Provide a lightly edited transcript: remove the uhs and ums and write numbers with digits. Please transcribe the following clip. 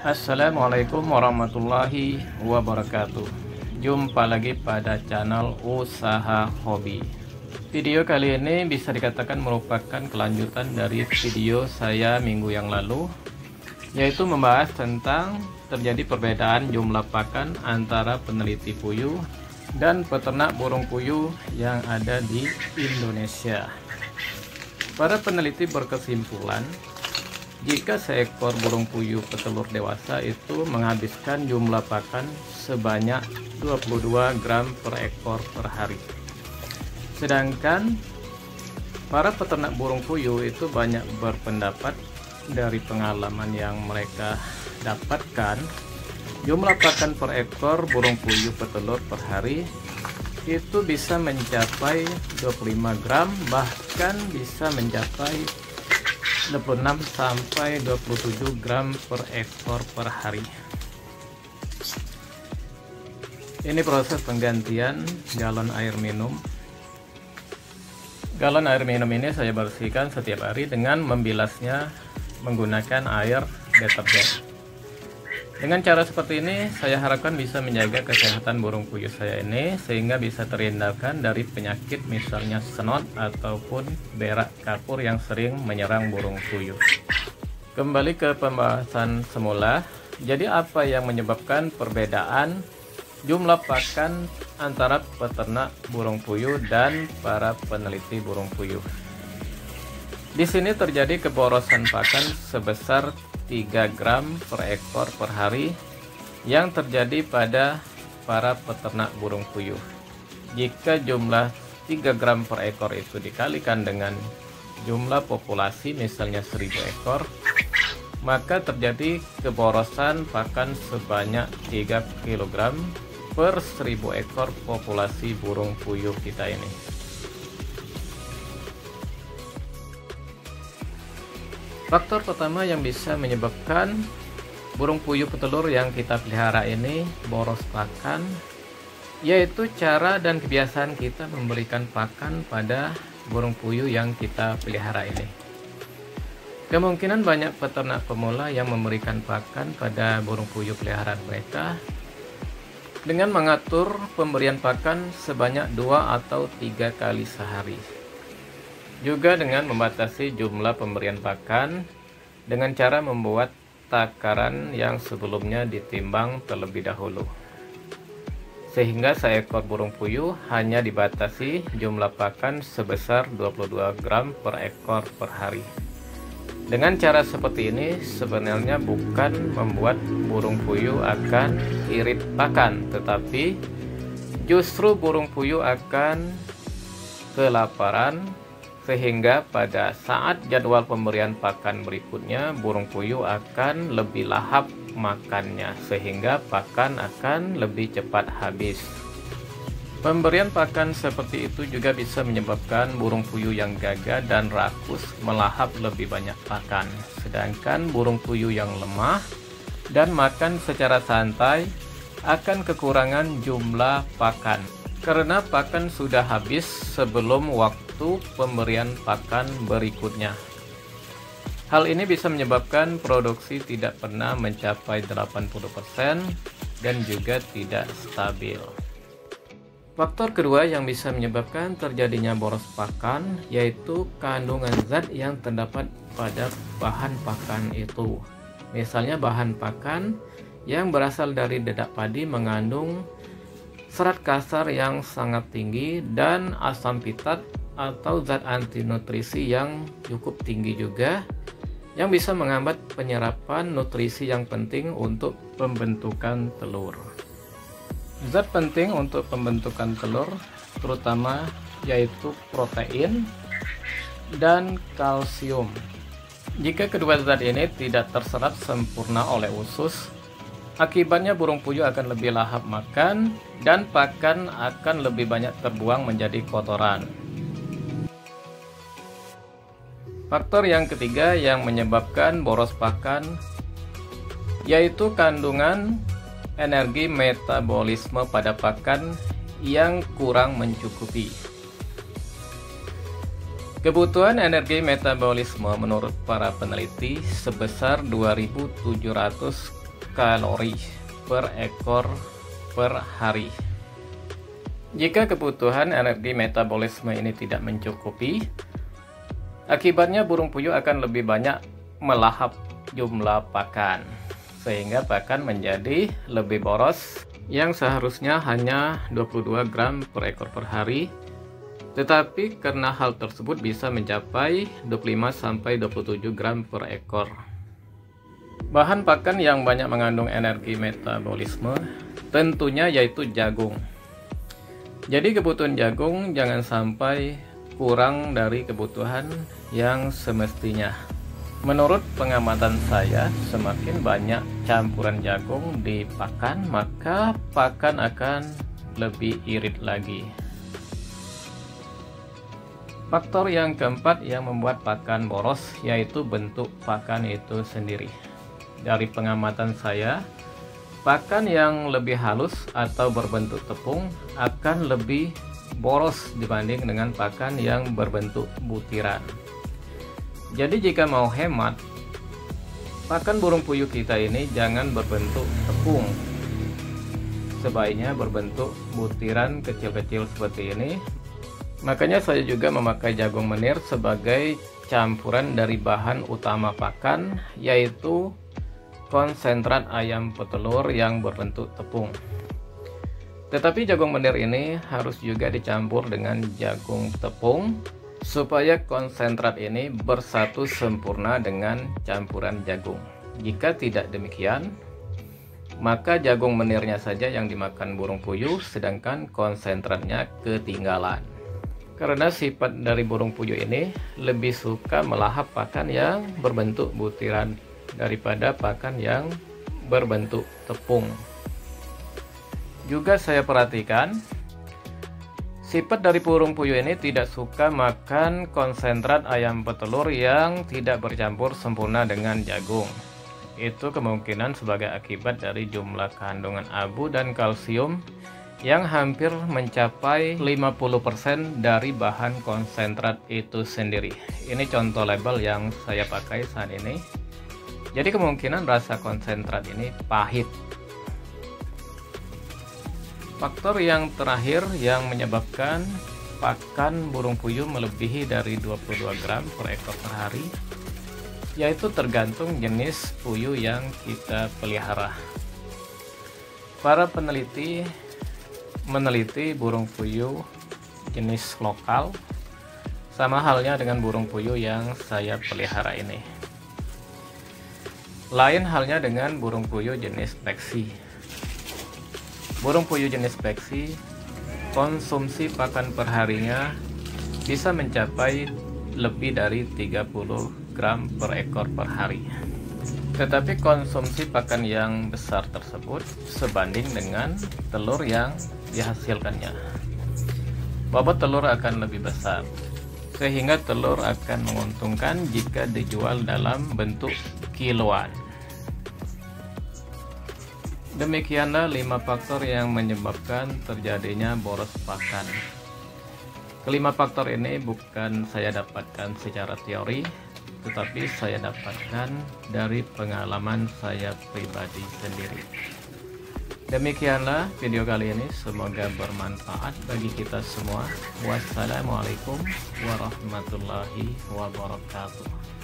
Assalamualaikum warahmatullahi wabarakatuh. Jumpa lagi pada channel Usaha Hobi. Video kali ini bisa dikatakan merupakan kelanjutan dari video saya minggu yang lalu, yaitu membahas tentang terjadi perbedaan jumlah pakan antara peneliti puyuh dan peternak burung puyuh yang ada di Indonesia. Para peneliti berkesimpulan, jika seekor burung puyuh petelur dewasa itu menghabiskan jumlah pakan sebanyak 22 gram per ekor per hari. Sedangkan para peternak burung puyuh itu banyak berpendapat dari pengalaman yang mereka dapatkan, jumlah pakan per ekor burung puyuh petelur per hari itu bisa mencapai 25 gram, bahkan bisa mencapai 26 sampai 27 gram per ekor per hari. Ini proses penggantian galon air minum. Galon air minum ini saya bersihkan setiap hari dengan membilasnya menggunakan air deterjen. Dengan cara seperti ini, saya harapkan bisa menjaga kesehatan burung puyuh saya ini sehingga bisa terhindarkan dari penyakit misalnya senot ataupun berak kapur yang sering menyerang burung puyuh. Kembali ke pembahasan semula, jadi apa yang menyebabkan perbedaan jumlah pakan antara peternak burung puyuh dan para peneliti burung puyuh? Di sini terjadi keborosan pakan sebesar 3 gram per ekor per hari yang terjadi pada para peternak burung puyuh. Jika jumlah 3 gram per ekor itu dikalikan dengan jumlah populasi misalnya 1000 ekor, maka terjadi keborosan pakan sebanyak 3 kg per 1000 ekor populasi burung puyuh kita ini. Faktor pertama yang bisa menyebabkan burung puyuh petelur yang kita pelihara ini boros pakan, yaitu cara dan kebiasaan kita memberikan pakan pada burung puyuh yang kita pelihara ini. Kemungkinan banyak peternak pemula yang memberikan pakan pada burung puyuh peliharaan mereka dengan mengatur pemberian pakan sebanyak 2 atau 3 kali sehari. Juga dengan membatasi jumlah pemberian pakan dengan cara membuat takaran yang sebelumnya ditimbang terlebih dahulu, sehingga seekor burung puyuh hanya dibatasi jumlah pakan sebesar 22 gram per ekor per hari. Dengan cara seperti ini sebenarnya bukan membuat burung puyuh akan irit pakan, tetapi justru burung puyuh akan kelaparan, sehingga pada saat jadwal pemberian pakan berikutnya burung puyuh akan lebih lahap makannya, sehingga pakan akan lebih cepat habis. Pemberian pakan seperti itu juga bisa menyebabkan burung puyuh yang gagah dan rakus melahap lebih banyak pakan, sedangkan burung puyuh yang lemah dan makan secara santai akan kekurangan jumlah pakan karena pakan sudah habis sebelum waktu pemberian pakan berikutnya. Hal ini bisa menyebabkan produksi tidak pernah mencapai 80% dan juga tidak stabil. Faktor kedua yang bisa menyebabkan terjadinya boros pakan yaitu kandungan zat yang terdapat pada bahan pakan itu. Misalnya bahan pakan yang berasal dari dedak padi mengandung serat kasar yang sangat tinggi dan asam pitat atau zat anti nutrisi yang cukup tinggi juga, yang bisa menghambat penyerapan nutrisi yang penting untuk pembentukan telur. Zat penting untuk pembentukan telur terutama yaitu protein dan kalsium. Jika kedua zat ini tidak terserap sempurna oleh usus, akibatnya burung puyuh akan lebih lahap makan dan pakan akan lebih banyak terbuang menjadi kotoran. Faktor yang ketiga yang menyebabkan boros pakan yaitu kandungan energi metabolisme pada pakan yang kurang mencukupi. Kebutuhan energi metabolisme menurut para peneliti sebesar 2.700 kalori per ekor per hari. Jika kebutuhan energi metabolisme ini tidak mencukupi, akibatnya burung puyuh akan lebih banyak melahap jumlah pakan, sehingga pakan menjadi lebih boros yang seharusnya hanya 22 gram per ekor per hari, tetapi karena hal tersebut bisa mencapai 25-27 gram per ekor. Bahan pakan yang banyak mengandung energi metabolisme tentunya yaitu jagung. Jadi kebutuhan jagung jangan sampai kurang dari kebutuhan yang semestinya. Menurut pengamatan saya, semakin banyak campuran jagung di pakan, maka pakan akan lebih irit lagi. Faktor yang keempat yang membuat pakan boros yaitu bentuk pakan itu sendiri. Dari pengamatan saya, pakan yang lebih halus atau berbentuk tepung akan lebih boros dibanding dengan pakan yang berbentuk butiran. Jadi jika mau hemat, pakan burung puyuh kita ini jangan berbentuk tepung. Sebaiknya berbentuk butiran kecil-kecil seperti ini. Makanya saya juga memakai jagung menir sebagai campuran dari bahan utama pakan, yaitu konsentrat ayam petelur yang berbentuk tepung. Tetapi jagung menir ini harus juga dicampur dengan jagung tepung supaya konsentrat ini bersatu sempurna dengan campuran jagung. Jika tidak demikian, maka jagung menirnya saja yang dimakan burung puyuh sedangkan konsentratnya ketinggalan. Karena sifat dari burung puyuh ini lebih suka melahap pakan yang berbentuk butiran daripada pakan yang berbentuk tepung. Juga saya perhatikan sifat dari burung puyuh ini tidak suka makan konsentrat ayam petelur yang tidak bercampur sempurna dengan jagung. Itu kemungkinan sebagai akibat dari jumlah kandungan abu dan kalsium yang hampir mencapai 50% dari bahan konsentrat itu sendiri. Ini contoh label yang saya pakai saat ini. Jadi kemungkinan rasa konsentrat ini pahit. Faktor yang terakhir yang menyebabkan pakan burung puyuh melebihi dari 22 gram per ekor per hari, yaitu tergantung jenis puyuh yang kita pelihara. Para peneliti meneliti burung puyuh jenis lokal, sama halnya dengan burung puyuh yang saya pelihara ini. Lain halnya dengan burung puyuh jenis peksi. Burung puyuh jenis peksi, konsumsi pakan perharinya bisa mencapai lebih dari 30 gram per ekor per hari. Tetapi konsumsi pakan yang besar tersebut sebanding dengan telur yang dihasilkannya. Bobot telur akan lebih besar, sehingga telur akan menguntungkan jika dijual dalam bentuk kiloan. Demikianlah 5 faktor yang menyebabkan terjadinya boros pakan. Kelima faktor ini bukan saya dapatkan secara teori, tetapi saya dapatkan dari pengalaman saya pribadi sendiri. Demikianlah video kali ini, semoga bermanfaat bagi kita semua. Wassalamualaikum warahmatullahi wabarakatuh.